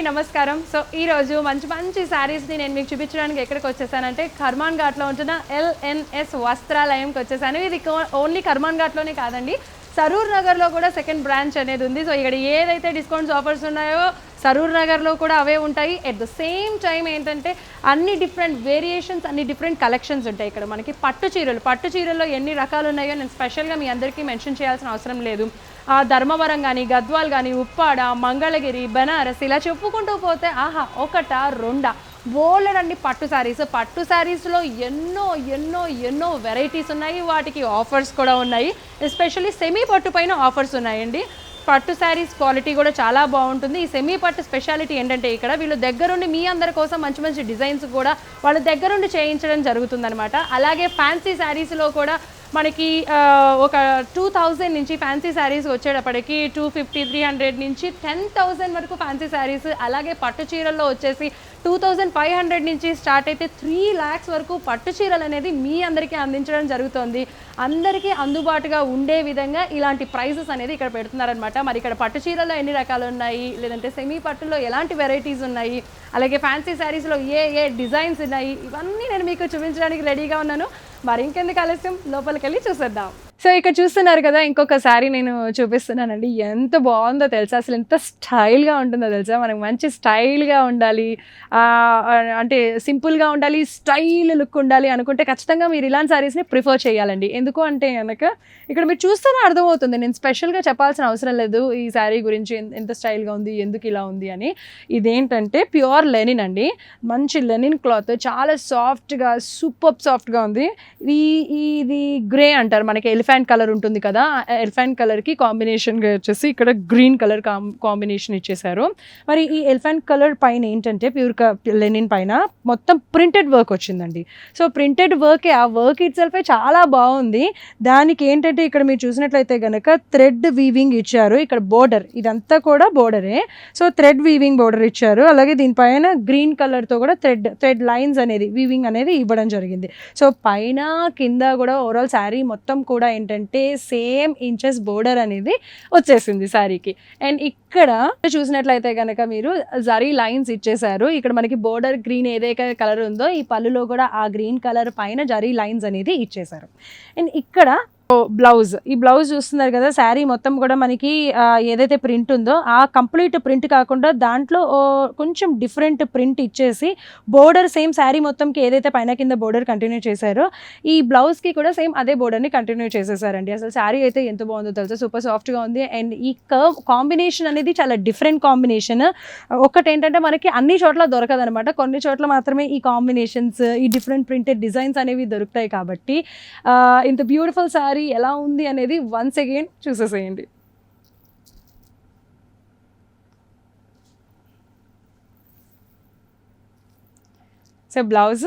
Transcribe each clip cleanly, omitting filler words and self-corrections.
నమస్కారం. సో ఈ రోజు మంచి మంచి సారీస్ ని నేను మీకు చూపించడానికి ఎక్కడికి వచ్చేసానంటే కర్మాన్ ఘాట్ లో ఉంటున్న LNS వస్త్రాలయంకి వచ్చేసాను. ఇది ఓన్లీ కర్మాన్ ఘాట్ లోనే కాదండి, సరూర్ నగర్ లో కూడా సెకండ్ బ్రాంచ్ అనేది ఉంది. సో ఇక్కడ ఏదైతే డిస్కౌంట్స్ ఆఫర్స్ ఉన్నాయో సరూర్ నగర్ లో కూడా అవే ఉంటాయి. ఎట్ ద సేమ్ టైం ఏంటంటే అన్ని డిఫరెంట్ వేరియేషన్స్, అన్ని డిఫరెంట్ కలెక్షన్స్ ఉంటాయి. ఇక్కడ మనకి పట్టు చీరల్లో ఎన్ని రకాలు ఉన్నాయో నేను స్పెషల్గా మీ అందరికీ మెన్షన్ చేయాల్సిన అవసరం లేదు. ధర్మవరం కానీ, గద్వాల్ కానీ, ఉప్పాడ, మంగళగిరి, బనారస్ ఇలా చెప్పుకుంటూ పోతే ఆహా ఒకటా రెండా బోలెడన్ని పట్టు శారీస్లో ఎన్నో ఎన్నో ఎన్నో వెరైటీస్ ఉన్నాయి. వాటికి ఆఫర్స్ కూడా ఉన్నాయి. ఎస్పెషల్లీ సెమీ పట్టు పైన ఆఫర్స్ ఉన్నాయండి. పట్టు శారీస్ క్వాలిటీ కూడా చాలా బాగుంటుంది. ఈ సెమీ పట్టు స్పెషాలిటీ ఏంటంటే ఇక్కడ వీళ్ళు దగ్గరుండి మీ అందరి కోసం మంచి మంచి డిజైన్స్ కూడా వాళ్ళ దగ్గరుండి చేయించడం జరుగుతుందనమాట. అలాగే ఫ్యాన్సీ శారీస్లో కూడా మనకి ఒక 2000 నుంచి ఫ్యాన్సీ శారీస్ వచ్చేటప్పటికి 250, 300 నుంచి 10,000 వరకు ఫ్యాన్సీ శారీస్. అలాగే పట్టు చీరల్లో వచ్చేసి 2500 నుంచి స్టార్ట్ అయితే 3 lakhs వరకు పట్టు చీరలు అనేది మీ అందరికీ అందించడం జరుగుతుంది. అందరికీ అందుబాటుగా ఉండే విధంగా ఇలాంటి ప్రైజెస్ అనేది ఇక్కడ పెడుతున్నారనమాట. మరి ఇక్కడ పట్టు చీరల్లో ఎన్ని రకాలు ఉన్నాయి, లేదంటే సెమీ పట్టులో ఎలాంటి వెరైటీస్ ఉన్నాయి, అలాగే ఫ్యాన్సీ శారీస్లో ఏ డిజైన్స్ ఉన్నాయి, ఇవన్నీ నేను మీకు చూపించడానికి రెడీగా ఉన్నాను. మరి ఇంకెందుకు ఆలస్యం, లోపలికి వెళ్ళి చూసేద్దాం. సో ఇక్కడ చూస్తున్నారు కదా, ఇంకొక శారీ నేను చూపిస్తున్నానండి. ఎంత బాగుందో తెలుసా, అసలు ఎంత స్టైల్గా ఉంటుందో తెలుసా. మనకు మంచి స్టైల్గా ఉండాలి, అంటే సింపుల్గా ఉండాలి, స్టైల్ లుక్ ఉండాలి అనుకుంటే ఖచ్చితంగా మీరు ఇలాంటి శారీస్ని ప్రిఫర్ చేయాలండి. ఎందుకు అంటే కనుక ఇక్కడ మీరు చూస్తేనే అర్థమవుతుంది. నేను స్పెషల్గా చెప్పాల్సిన అవసరం లేదు ఈ శారీ గురించి ఎంత స్టైల్గా ఉంది, ఎందుకు ఇలా ఉంది అని. ఇదేంటంటే ప్యూర్ లెనిన్ అండి, మంచి లెనిన్ క్లాత్, చాలా సాఫ్ట్గా సూపర్ సాఫ్ట్గా ఉంది. ఇది గ్రే అంటారు, మనకి ఎలిఫెంట్ కలర్ ఉంటుంది కదా, ఎలిఫెంట్ కలర్కి కాంబినేషన్గా వచ్చేసి ఇక్కడ గ్రీన్ కలర్ కాంబినేషన్ ఇచ్చేసారు. మరి ఈ ఎలిఫెంట్ కలర్ పైన ఏంటంటే ప్యూర్ లెనిన్ పైన మొత్తం ప్రింటెడ్ వర్క్ వచ్చిందండి. సో ప్రింటెడ్ వర్కే, ఆ వర్క్ ఇట్ సెల్ఫే చాలా బాగుంది. దానికి ఏంటంటే ఇక్కడ మీరు చూసినట్లయితే కనుక థ్రెడ్ వీవింగ్ ఇచ్చారు. ఇక్కడ బోర్డర్ ఇదంతా కూడా బోర్డరే. సో థ్రెడ్ వీవింగ్ బోర్డర్ ఇచ్చారు. అలాగే దీనిపైన గ్రీన్ కలర్తో కూడా థ్రెడ్ లైన్స్ అనేది వీవింగ్ అనేది ఇవ్వడం జరిగింది. సో పైన కింద కూడా ఓవరాల్ శారీ మొత్తం కూడా ఏంటంటే సేమ్ ఇంచెస్ బోర్డర్ అనేది వచ్చేసింది శారీకి. అండ్ ఇక్కడ చూసినట్లయితే కనుక మీరు జరీ లైన్స్ ఇచ్చేసారు. ఇక్కడ మనకి బోర్డర్ గ్రీన్ ఏదైతే కలర్ ఉందో ఈ పళ్ళులో కూడా ఆ గ్రీన్ కలర్ పైన జరీ లైన్స్ అనేది ఇచ్చేసారు. అండ్ ఇక్కడ బ్లౌజ్, ఈ బ్లౌజ్ చూస్తున్నారు కదా, శారీ మొత్తం కూడా మనకి ఏదైతే ప్రింట్ ఉందో ఆ కంప్లీట్ ప్రింట్ కాకుండా దాంట్లో కొంచెం డిఫరెంట్ ప్రింట్ ఇచ్చేసి బోర్డర్ సేమ్ శారీ మొత్తంకి ఏదైతే పైన కింద బోర్డర్ కంటిన్యూ చేశారో ఈ బ్లౌజ్కి కూడా సేమ్ అదే బోర్డర్ని కంటిన్యూ చేసేసారండి. అసలు శారీ అయితే ఎంత బాగుందో తెలుసా, సూపర్ సాఫ్ట్గా ఉంది. అండ్ ఈ కర్వ్ కాంబినేషన్ అనేది చాలా డిఫరెంట్ కాంబినేషన్. ఒకటి ఏంటంటే మనకి అన్ని చోట్ల దొరకదనమాట, కొన్ని చోట్ల మాత్రమే ఈ కాంబినేషన్స్, ఈ డిఫరెంట్ ప్రింటెడ్ డిజైన్స్ అనేవి దొరుకుతాయి. కాబట్టి ఇంత బ్యూటిఫుల్ శారీ ఎలా ఉంది అనేది వన్స్ అగైన్ చూసేసేయండి. సో బ్లౌజ్,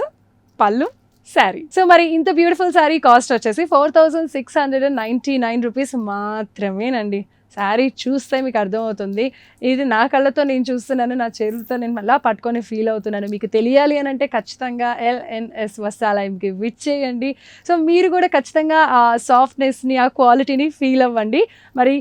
పళ్ళు, శారీ. సో మరి ఇంత బ్యూటిఫుల్ శారీ కాస్ట్ వచ్చేసి 4699 రూపీస్ మాత్రమేనండి. శారీ చూస్తే మీకు అర్థమవుతుంది. ఇది నా కళ్ళతో నేను చూస్తున్నాను, నా చేతులతో నేను మళ్ళీ పట్టుకొని ఫీల్ అవుతున్నాను. మీకు తెలియాలి అని అంటే ఖచ్చితంగా LNS వస్త్రాలయంకి విచ్చేయండి. సో మీరు కూడా ఖచ్చితంగా ఆ సాఫ్ట్నెస్ని, ఆ క్వాలిటీని ఫీల్ అవ్వండి. మరి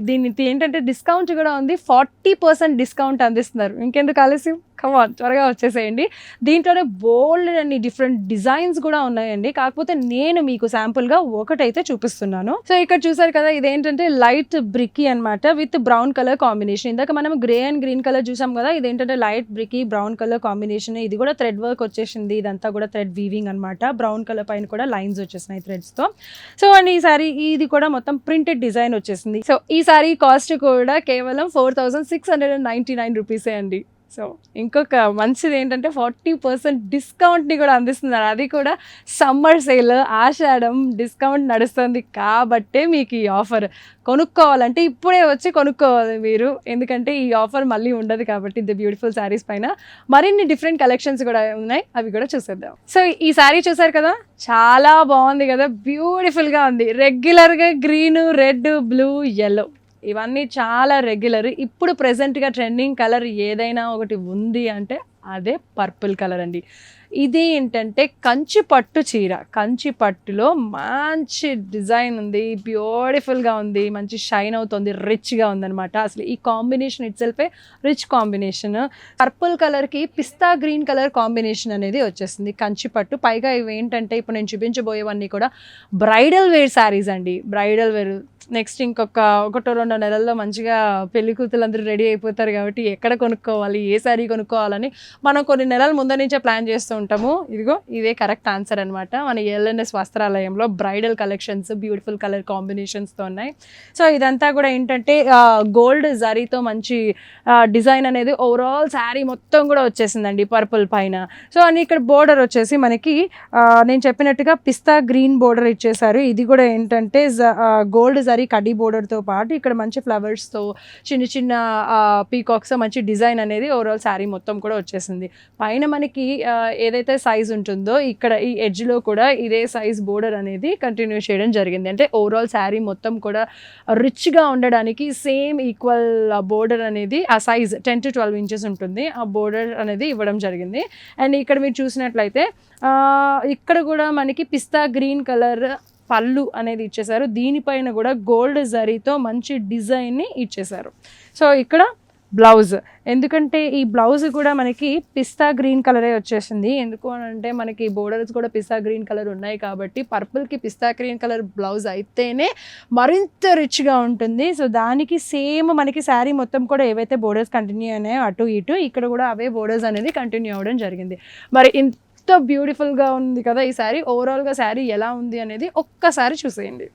దీనికి ఏంటంటే డిస్కౌంట్ కూడా ఉంది, 40% డిస్కౌంట్ అందిస్తున్నారు. ఇంకెందుకు ఆలస్యం, కమాన్ త్వరగా వచ్చేసేయండి. దీంట్లోనే బోల్డ్ అన్ని డిఫరెంట్ డిజైన్స్ కూడా ఉన్నాయండి. కాకపోతే నేను మీకు శాంపుల్గా ఒకటైతే చూపిస్తున్నాను. సో ఇక్కడ చూసారు కదా, ఇదేంటంటే లైట్ బ్రిక్కీ అనమాట విత్ బ్రౌన్ కలర్ కాంబినేషన్. ఇందాక మనం గ్రే అండ్ గ్రీన్ కలర్ చూసాం కదా, ఇదేంటంటే లైట్ బ్రిక్కీ బ్రౌన్ కలర్ కాంబినేషన్. ఇది కూడా థ్రెడ్ వర్క్ వచ్చేసింది, ఇదంతా కూడా థ్రెడ్ వీవింగ్ అనమాట. బ్రౌన్ కలర్ పైన కూడా లైన్స్ వచ్చేసినాయి థ్రెడ్స్తో. సో అండ్ ఈ సారీ ఇది కూడా మొత్తం ప్రింటెడ్ డిజైన్ వచ్చేసింది. సో ఈ సారీ కాస్ట్ కూడా కేవలం 4699 రూపీసే అండి. సో ఇంకొక మంచిది ఏంటంటే 40% డిస్కౌంట్ని కూడా అందిస్తున్నారు. అది కూడా సమ్మర్ సేల్, ఆషాఢం డిస్కౌంట్ నడుస్తుంది కాబట్టే మీకు ఈ ఆఫర్. కొనుక్కోవాలంటే ఇప్పుడే వచ్చి కొనుక్కోవాలి మీరు, ఎందుకంటే ఈ ఆఫర్ మళ్ళీ ఉండదు కాబట్టి. ఇంత బ్యూటిఫుల్ శారీస్ పైన మరిన్ని డిఫరెంట్ కలెక్షన్స్ కూడా ఉన్నాయి, అవి కూడా చూసేద్దాం. సో ఈ శారీ చూసారు కదా, చాలా బాగుంది కదా, బ్యూటిఫుల్గా ఉంది. రెగ్యులర్గా గ్రీన్, రెడ్, బ్లూ, ఎల్లో ఇవన్నీ చాలా రెగ్యులర్. ఇప్పుడు ప్రెసెంట్గా ట్రెండింగ్ కలర్ ఏదైనా ఒకటి ఉంది అంటే అదే పర్పుల్ కలర్ అండి. ఇది ఏంటంటే కంచి పట్టు చీర, కంచి పట్టులో మంచి డిజైన్ ఉంది, బ్యూటిఫుల్గా ఉంది, మంచి షైన్ అవుతుంది, రిచ్గా ఉందన్నమాట. అసలు ఈ కాంబినేషన్ ఇట్ సెల్ఫే రిచ్ కాంబినేషన్. పర్పుల్ కలర్కి పిస్తా గ్రీన్ కలర్ కాంబినేషన్ అనేది వచ్చేస్తుంది కంచి పట్టు. పైగా ఇవి ఏంటంటే ఇప్పుడు నేను చూపించబోయేవన్నీ కూడా బ్రైడల్ వేర్ శారీస్ అండి, బ్రైడల్ వేర్. నెక్స్ట్ ఒకటో 2 నెలల్లో మంచిగా పెళ్లి కూతురులందరూ రెడీ అయిపోతారు కాబట్టి ఎక్కడ కొనుక్కోవాలి, ఏ శారీ కొనుక్కోవాలని మనం కొన్ని నెలల ముందు నుంచే ప్లాన్ చేస్తూ ఉంటాము. ఇదిగో ఇదే కరెక్ట్ ఆన్సర్ అనమాట. మన ఎల్ఎన్ఎస్ వస్త్రాలయంలో బ్రైడల్ కలెక్షన్స్ బ్యూటిఫుల్ కలర్ కాంబినేషన్స్తో ఉన్నాయి. సో ఇదంతా కూడా ఏంటంటే గోల్డ్ జరీతో మంచి డిజైన్ అనేది ఓవరాల్ శారీ మొత్తం కూడా వచ్చేసిందండి పర్పుల్ పైన. సో అని ఇక్కడ బోర్డర్ వచ్చేసి మనకి నేను చెప్పినట్టుగా పిస్తా గ్రీన్ బోర్డర్ ఇచ్చేసారు. ఇది కూడా ఏంటంటే గోల్డ్ జరీ కడ్డీ బోర్డర్తో పాటు ఇక్కడ మంచి ఫ్లవర్స్తో చిన్న చిన్న పీకాక్స్ మంచి డిజైన్ అనేది ఓవరాల్ శారీ మొత్తం కూడా వచ్చేసింది. పైన మనకి ఏదైతే సైజ్ ఉంటుందో ఇక్కడ ఈ ఎడ్జ్లో కూడా ఇదే సైజ్ బోర్డర్ అనేది కంటిన్యూ చేయడం జరిగింది. అంటే ఓవరాల్ శారీ మొత్తం కూడా రిచ్గా ఉండడానికి సేమ్ ఈక్వల్ బోర్డర్ అనేది ఆ సైజ్ 10 to 12 ఇంచెస్ ఉంటుంది, ఆ బోర్డర్ అనేది ఇవ్వడం జరిగింది. అండ్ ఇక్కడ మీరు చూసినట్లయితే ఇక్కడ కూడా మనకి పిస్తా గ్రీన్ కలర్ పళ్ళు అనేది ఇచ్చేసారు. దీనిపైన కూడా గోల్డ్ జరీతో మంచి డిజైన్ని ఇచ్చేసారు. సో ఇక్కడ బ్లౌజ్, ఎందుకంటే ఈ బ్లౌజ్ కూడా మనకి పిస్తా గ్రీన్ కలరే వచ్చేసింది. ఎందుకు అని అంటే మనకి బోర్డర్స్ కూడా పిస్తా గ్రీన్ కలర్ ఉన్నాయి కాబట్టి పర్పుల్కి పిస్తా గ్రీన్ కలర్ బ్లౌజ్ అయితేనే మరింత రిచ్గా ఉంటుంది. సో దానికి సేమ్ మనకి శారీ మొత్తం కూడా ఏవైతే బోర్డర్స్ కంటిన్యూ అయినాయో అటు ఇటు ఇక్కడ కూడా అవే బోర్డర్స్ అనేది కంటిన్యూ అవ్వడం జరిగింది. మరి ఎంతో బ్యూటిఫుల్గా ఉంది కదా ఈ శారీ. ఓవరాల్గా శారీ ఎలా ఉంది అనేది ఒక్కసారి చూసేయండి.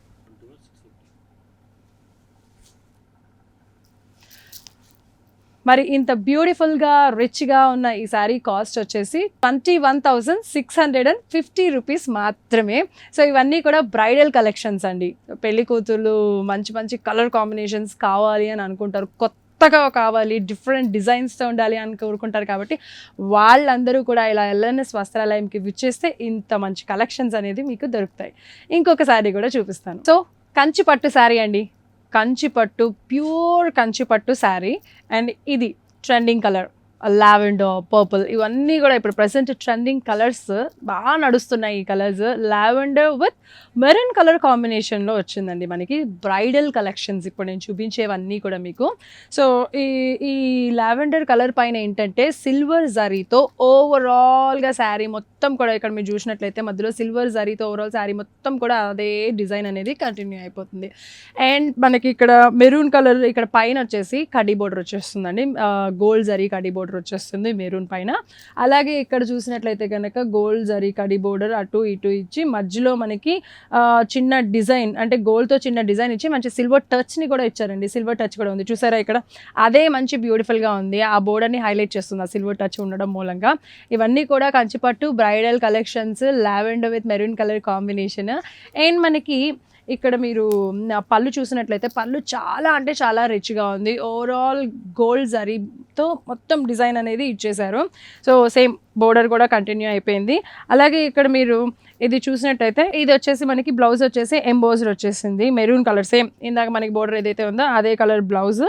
మరి ఇంత బ్యూటిఫుల్గా రిచ్గా ఉన్న ఈ శారీ కాస్ట్ వచ్చేసి 21,650 రూపీస్ మాత్రమే. సో ఇవన్నీ కూడా బ్రైడల్ కలెక్షన్స్ అండి. పెళ్లి కూతుర్లు మంచి మంచి కలర్ కాంబినేషన్స్ కావాలి అని అనుకుంటారు, కొత్తగా కావాలి, డిఫరెంట్ డిజైన్స్తో ఉండాలి అని కోరుకుంటారు కాబట్టి వాళ్ళందరూ కూడా ఇలా ఎల్ఎన్ఎస్ వస్త్రాలయంకి విచ్చేస్తే ఇంత మంచి కలెక్షన్స్ అనేది మీకు దొరుకుతాయి. ఇంకొక శారీ కూడా చూపిస్తాను. సో కంచి పట్టు శారీ అండి, కంచి పట్టు, ప్యూర్ కంచి పట్టు శారీ. అండ్ ఇది ట్రెండింగ్ కలర్ లావెండర్, పర్పుల్, ఇవన్నీ కూడా ఇప్పుడు ప్రెసెంట్ ట్రెండింగ్ కలర్స్ బాగా నడుస్తున్నాయి. ఈ colours lavender with maroon colour కాంబినేషన్లో వచ్చిందండి మనకి బ్రైడల్ కలెక్షన్స్ ఇప్పుడు నేను చూపించేవన్నీ కూడా మీకు. సో ఈ లావెండర్ కలర్ పైన ఏంటంటే సిల్వర్ జరీతో ఓవరాల్గా శారీ మొత్తం కూడా ఇక్కడ మీరు చూసినట్లయితే మధ్యలో సిల్వర్ జరీతో ఓవరాల్ శారీ మొత్తం కూడా అదే డిజైన్ అనేది కంటిన్యూ అయిపోతుంది. అండ్ మనకి ఇక్కడ మెరూన్ కలర్ ఇక్కడ పైన వచ్చేసి కడ్డీ బోర్డర్ వచ్చేస్తుందండి, గోల్డ్ జరీ కడ్డీ బోర్డర్ వచ్చేస్తుంది మెరూన్ పైన. అలాగే ఇక్కడ చూసినట్లయితే కనుక గోల్డ్ జరీ కడ్డీ బోర్డర్ అటు ఇటు ఇచ్చి మధ్యలో మనకి చిన్న డిజైన్ అంటే గోల్డ్తో చిన్న డిజైన్ ఇచ్చి మంచి సిల్వర్ టచ్ని కూడా ఇచ్చారండి. సిల్వర్ టచ్ కూడా ఉంది చూసారా ఇక్కడ, అదే మంచి బ్యూటిఫుల్గా ఉంది. ఆ బోర్డర్ని హైలైట్ చేస్తుంది ఆ సిల్వర్ టచ్ ఉండడం మూలంగా. ఇవన్నీ కూడా కంచిపట్టు bridal collections, lavender with maroon colour combination. And మనకి ఇక్కడ మీరు పళ్ళు చూసినట్లయితే పళ్ళు చాలా అంటే చాలా రిచ్గా ఉంది. ఓవరాల్ గోల్డ్ జరీతో మొత్తం డిజైన్ అనేది ఇచ్చేశారు. సో సేమ్ బోర్డర్ కూడా కంటిన్యూ అయిపోయింది. అలాగే ఇక్కడ మీరు ఇది చూసినట్టయితే ఇది వచ్చేసి మనకి బ్లౌజ్ వచ్చేసి ఎంబోజ్డ్ వచ్చేసింది మెరూన్ కలర్, సేమ్ ఇందాక మనకి బోర్డర్ ఏదైతే ఉందో అదే కలర్ బ్లౌజ్.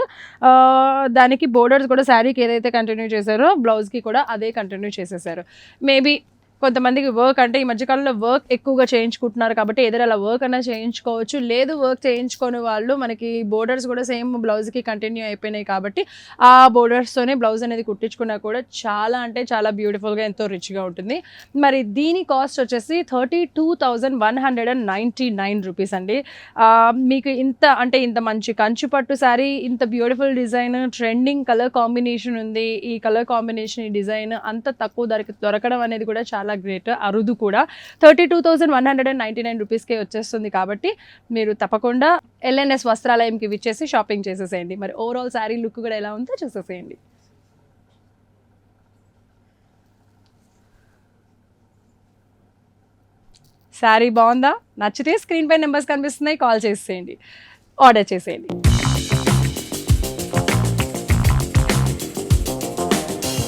దానికి బోర్డర్స్ కూడా శారీకి ఏదైతే కంటిన్యూ చేశారో బ్లౌజ్కి కూడా అదే కంటిన్యూ చేసేసారు. మేబీ కొంతమందికి వర్క్ అంటే ఈ మధ్యకాలంలో వర్క్ ఎక్కువగా చేయించుకుంటున్నారు కాబట్టి ఏదైనా అలా వర్క్ అన్నా చేయించుకోవచ్చు. లేదు వర్క్ చేయించుకొని వాళ్ళు మనకి బోర్డర్స్ కూడా సేమ్ బ్లౌజ్కి కంటిన్యూ అయిపోయినాయి కాబట్టి ఆ బోర్డర్స్తోనే బ్లౌజ్ అనేది కుట్టించుకున్నా కూడా చాలా అంటే చాలా బ్యూటిఫుల్గా ఎంతో రిచ్గా ఉంటుంది. మరి దీని కాస్ట్ వచ్చేసి 32,199 రూపీస్ అండి. మీకు ఇంత మంచి కంచిపట్టు శారీ, ఇంత beautiful design, trending colour combination ఉంది. ఈ కలర్ కాంబినేషన్, ఈ డిజైన్ అంత తక్కువ దొరకడం అనేది కూడా చాలా గ్రేట్, అరుదు కూడా. 32,199 రూపీస్కే వచ్చేస్తుంది కాబట్టి మీరు తప్పకుండా ఎల్ఎన్ఎస్ వస్త్రాలయంకి విచ్చేసి షాపింగ్ చేసేసేయండి. మరి ఓవరాల్ శారీ లుక్ కూడా ఎలా ఉందో చూసేసేయండి. శారీ బాగుందా? నచ్చితే స్క్రీన్ పై నెంబర్స్ కనిపిస్తున్నాయి, కాల్ చేసేయండి, ఆర్డర్ చేసేయండి.